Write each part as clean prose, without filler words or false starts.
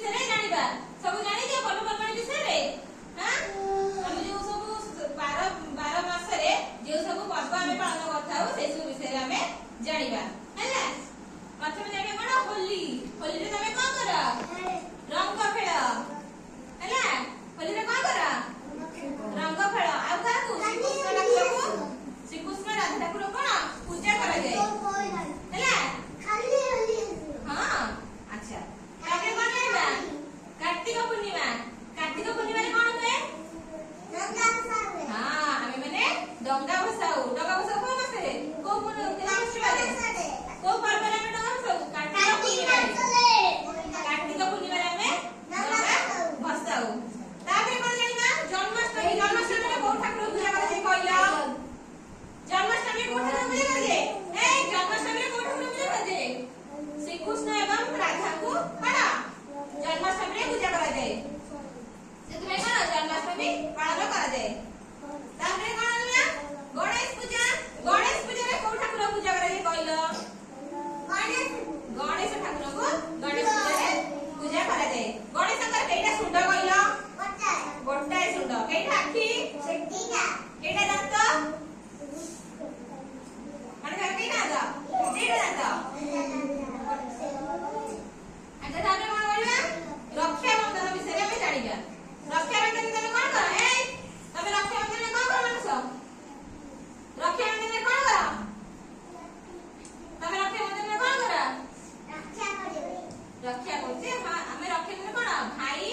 विषय रे जानिबा सब जानि जे पर्वपर्वाणी विषय रे हां हम जो सब 12 मास रे जो सब पर्व हमें पालन करथाउ से सब विषय रे हमें जानिबा हैला प्रथम जानिबा कोन होली होली रे तमे कोन कर रंग खेल हैला होली रे कोन कर रंग खेल आ काकू श्री कृष्ण राधा ठाकुर कोन पूजा करा जाय हैला खाली होली हां अच्छा ताके कोन जानिबा कार्तिक पूर्णिमा रे कोन हुए डंगा भसावे हां हमें माने डंगा भसाऊ कोन मासे को फेस्टिवल को पर्व रे डंगा भसाऊ कार्तिक पूर्णिमा रे हमें डंगा भसाऊ ताके कोन जानिबा जन्माष्टमी रे को ठाकुर पूजा करा जाय कहला जन्माष्टमी को ठाकुर पूजा करा जाय ए जन्माष्टमी रे को ठाकुर पूजा करा जाय श्री कृष्ण एवं राधा को बड़ा जन्माष्टमी रे पूजा करा जाय सेतमे कोन जन्माष्टमी पालन करा जाय तापरे कोन आलिया गणेश पूजा रे को ठाकुर पूजा करा जाय कहलो गणेश ठाकुर को गणेश पूजा रे पूजा करा जाय गणेश कर केटा सुंड कहलो गोटाए सुंड केटा आखी छटिका केटा दांत माने कर केटा दांत जेटा दांत अच्छा तापरे कोन बोलबा रक्षा बंधन विषय रे हम जानिबा रक्षा बंधन तमे कोन कर ए तमे रक्षा बंधन में कोन कर मानस रक्षा बंधन में कोन कर तमे रक्षा बंधन में कोन कर रक्षा करछे हां हमें रक्षा बंधन कोन भाई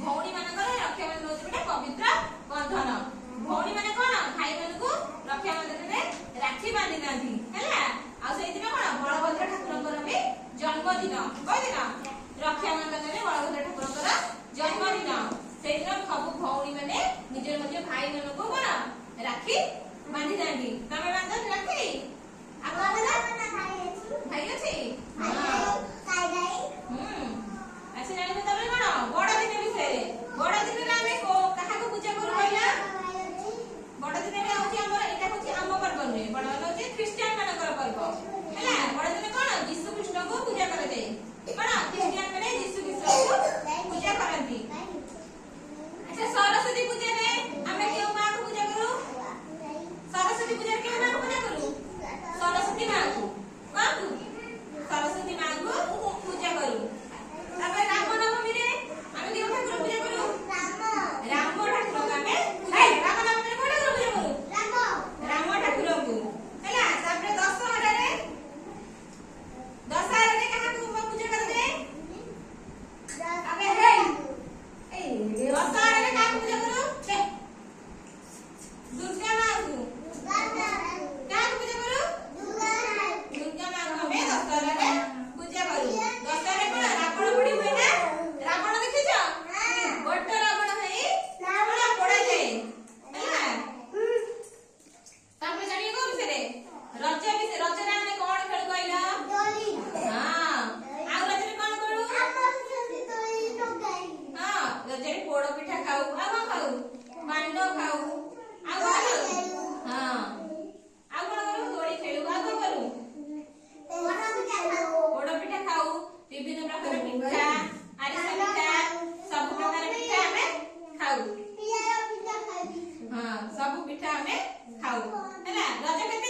भौणी मानकर रक्षा बंधन होछ गोटे पवित्र बंधन भौणी माने कोन भाई मान को रक्षा बंधन में राखी बांधी नाथी हैला आ सेहि दिन कोन बलभद्र ठाकुरकर भी जन्मदिन कोइ दिन रक्षा बंधन में बलभद्र ठाकुरकर जन्मदिन सेहि दिन सब भौणी माने निजर मध्य भाई मान को कोन राखी बांधी जांती तमे बांधन राखी आपा भाई अछि हां अच्छा जानि तबे कोन बड़ दिन विषय रे बड़ दिन रे हमें को कहा को पूजा करू कहला बड़ दिन रे होची हमर एटा होची आम पर्व रे बड़ दिन होची क्रिश्चियन मानकर पर्व हैला बड़ दिन कोन यीशु कृष्ण को पूजा करा जाय कोन क्रिश्चियन माने यीशु कृष्ण को पूजा करंती अच्छा सरस्वती पूजा रे हमें केउ मां को पूजा करू सरस्वती पूजा केउ मां को पूजा करू सरस्वती मां को काकू सरस्वती मां को पूजा करू तबे राम नवमी रे हमें केउ ठाकुर पूजा करू राम ठाकुर का हमें राम नवमी रे कोन ठाकुर पूजा करू राम ठाकुर को हैला तबे दशहरा रे कहा को पूजा कर दे अबे हे ए दशहरा रे कहा पूजा करू दुर्गा मां को कहा पूजा करू दुर्गा मां को हमें दशहरा रे पूजा करू दशहरा कोन रावण पोड़ी हुए ना रावण देखिछ बड़ रावण है रावण पोड़ा जाए हैला तमे जानि को विषय रे रज रे हमें कोन खेल कहला डोली हां आ रज रे कोन करू हां रज रे पोड़ पिठा खाऊ आ कोन खाऊ मांडो खाऊ आ कोन खाऊ हां आ कोन करू दोड़ी खेलू आ कोन करू पोड़ पिठा खाऊ विभिन्न प्रकार पिठा आरिसा पिठा सब प्रकार पिठा हमें खाऊ हां सब पिठा हमें खाऊ हैला रज केते